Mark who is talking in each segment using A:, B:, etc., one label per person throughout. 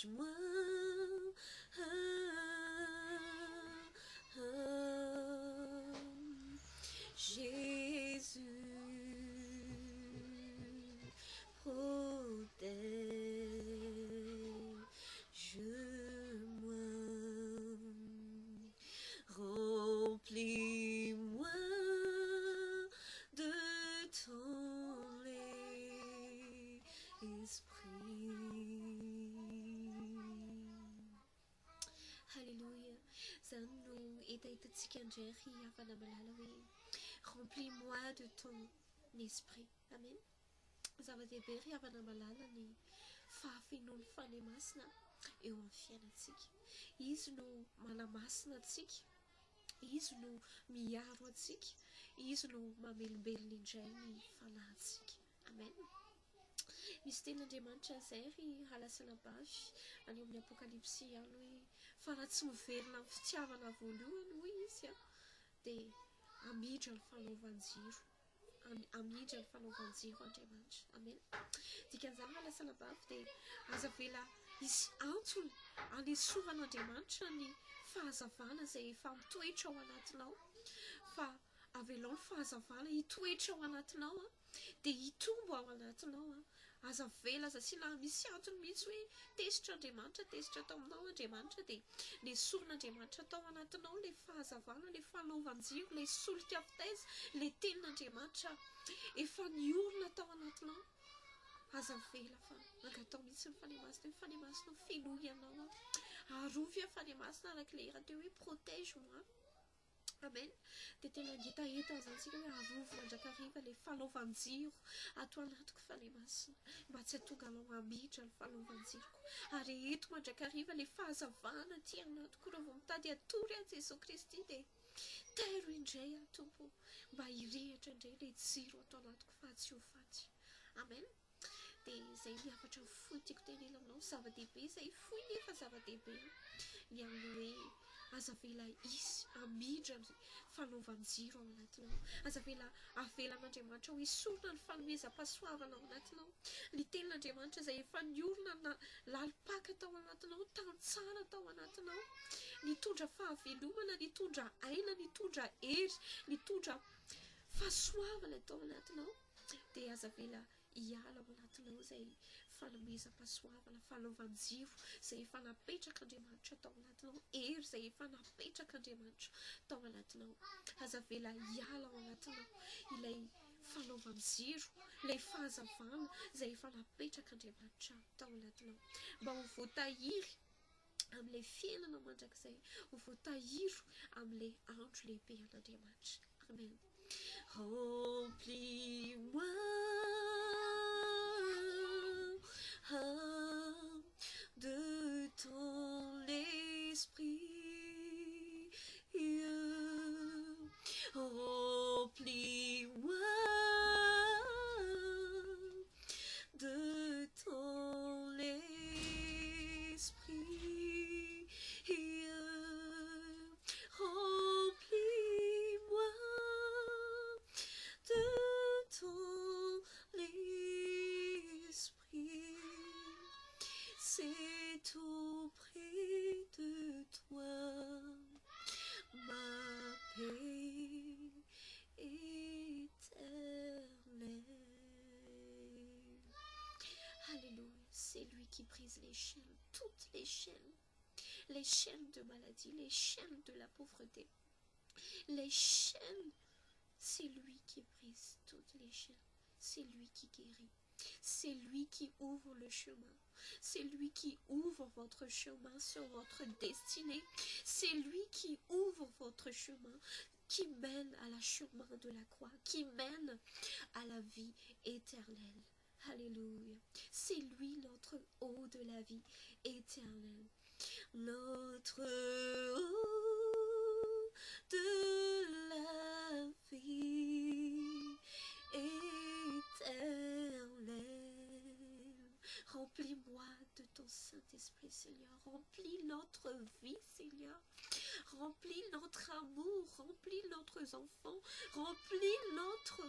A: protège-moi. Jésus, protège-moi. Remplis-moi de ton esprit. Alléluia. Zany hita hitantsika indray havana malala hoe remplis-moi de ton esprit. Amen. Zava-dehibe ry havana malala ny fahafenoan'ny fanahy masina eo amin'ny fiainantsika. Izy no manamasina antsika, izy no miaro antsika, izy no mamelombelona indray ny fanahintsika. Amen. Misy ten'Andriamanitra izay ry halasana bavy any amin'ny apokalipsy any hoe fa raha tsy miverina amin'ny fitiavana voalohany hoy izy dia amidra ny fanaovanjiro, amidra ny fanaovanjiro Andriamanitra. Amen. Dikan'izany halasana bavy dia aza vela isy antony hanesoran'Andriamanitra ny fahazavana izay efa mitoetra ao anatinao, fa avelao ny fahazavana hitoetra ao anatinao dia hitombo ao anatinao. Aza vela aza sina misy antony mihitsy hoe tesitra Andriamanitra, tesitra tao aminao Andriamanitra, dia nesorin'Andriamanitra tao anatinao ilay fahazavana, ilay fanaovanjiro, ilay solika fitaiza, ilay tenin'Andriamanitra efa niorina tao anatinao. Aza vela fa mangatao mihitsy ny fanahy masina, ny fanahy masina ho fenohy ianao. Arovy a fanahy masina arak'ilay rahateo hoe protège-moi. Amen. Dia tena ngitahita izantsika hoe arovy mandrakariva ilay fanaovanjiro ato anatiko fanahy masina, mba tsy hahatonga anao hamidra ny fanaovanjiroko. Ary eto mandrakariva ilay fahazavana ty anatiko rehefa mitady hatory an'i Jesosy Kristy dia tairo indray a Tompo, mba hirehitra indray ilay jiro ato anatiko fa tsy ho faty. Amen. Dia izay miafatra ny foy tiako tenena aminao, zava-dehibe izay foy nefa zava-dehibe ny amin'ny hoe aza vela isy amidra ny fanaovanjiro ao anatinao. Aza vela avelan'Andriamanitra ho esorina ny fanomezam-pahasoavana ao anatinao. Ny tenin'Andriamanitra izay efa niorina na lalipaka tao anatinao, tantsara tao anatinao, nitondra fahavelomana, nitondra aina, nitondra hery, nitondra fahasoavana tao anatinao. Dia aza vela hiala ao anatinao izay fanomezam-pahasoavana, fanaovanjiro izay efa napetraka Andriamanitra tao anatinao, hery izay efa napetraka Andriamanitra tao anatinao. Aza vela hiala ao anatinao ilay fanaovanjiro, ilay fahazavana izay efa napetraka Andriamanitra tao anatinao, mba ho voatahiry amin'ilay fiainana mandrakizay, ho voatahiro amin'ilay andro lehibe an'Andriamanitra. Amen. Remplis-moi de ton esprit. Remplis-moi de ton esprit. Remplis-moi de ton esprit. C'est auprès de toi ma paix éternelle. Alléluia. C'est lui qui brise les chaînes, toutes les chaînes de maladie, les chaînes de la pauvreté, les chaînes. C'est lui qui brise toutes les chaînes. C'est lui qui guérit. C'est lui qui ouvre le chemin. C'est lui qui ouvre votre chemin sur votre destinée. C'est lui qui ouvre votre chemin, qui mène à la chemin de la croix, qui mène à la vie éternelle. Alléluia. C'est lui notre eau de la vie éternelle. Notre eau de la vie éternelle. Remplis-moi de ton Saint-Esprit, Seigneur. Remplis notre vie, Seigneur. Remplis notre amour. Remplis notre enfant. Remplis notre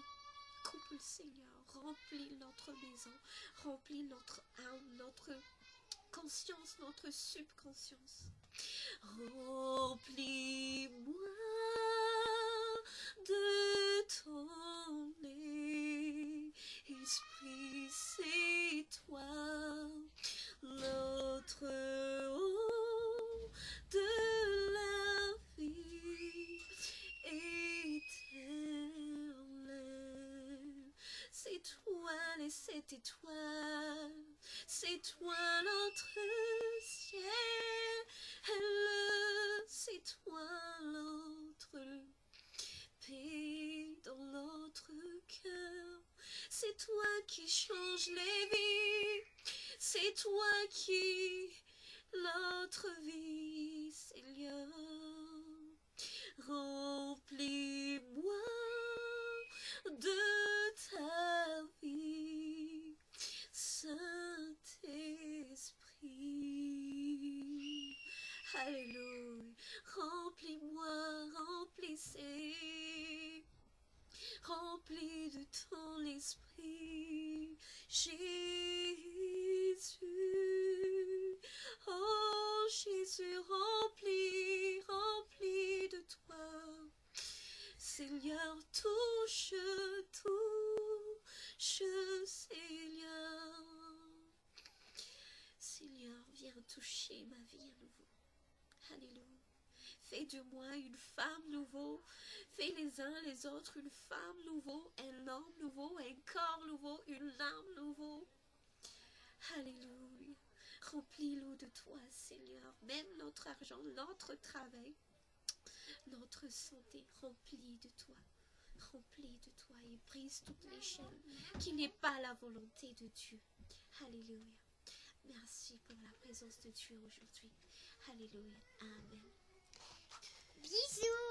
A: couple, Seigneur. Remplis notre maison. Remplis notre âme, notre conscience, notre subconscience. Remplis-moi de ton esprit, c'est toi, notre eau de la vie éternelle. C'est toi les 7 étoiles, c'est toi notre ciel, c'est toi notre paix dans notre cœur. C'est toi qui change les vies, c'est toi qui notre vie, Seigneur. Remplis-moi de ta vie, Saint-Esprit. Alléluia. Remplis-moi, remplissez. Remplis de ton esprit, Jésus. Oh Jésus, remplis, remplis de toi. Seigneur, touche, touche, Seigneur. Seigneur, viens toucher ma vie à nouveau. Alléluia. Fais de moi une femme nouveau. Fais les uns les autres une femme nouveau, un homme nouveau, un corps nouveau, une âme nouveau. Alléluia. Remplis-nous de toi, Seigneur. Même notre argent, notre travail, notre santé, remplis de toi. Remplis de toi et brise toutes les chaînes qui n'est pas la volonté de Dieu. Alléluia. Merci pour la présence de Dieu aujourd'hui. Alléluia. Amen.
B: Bisous.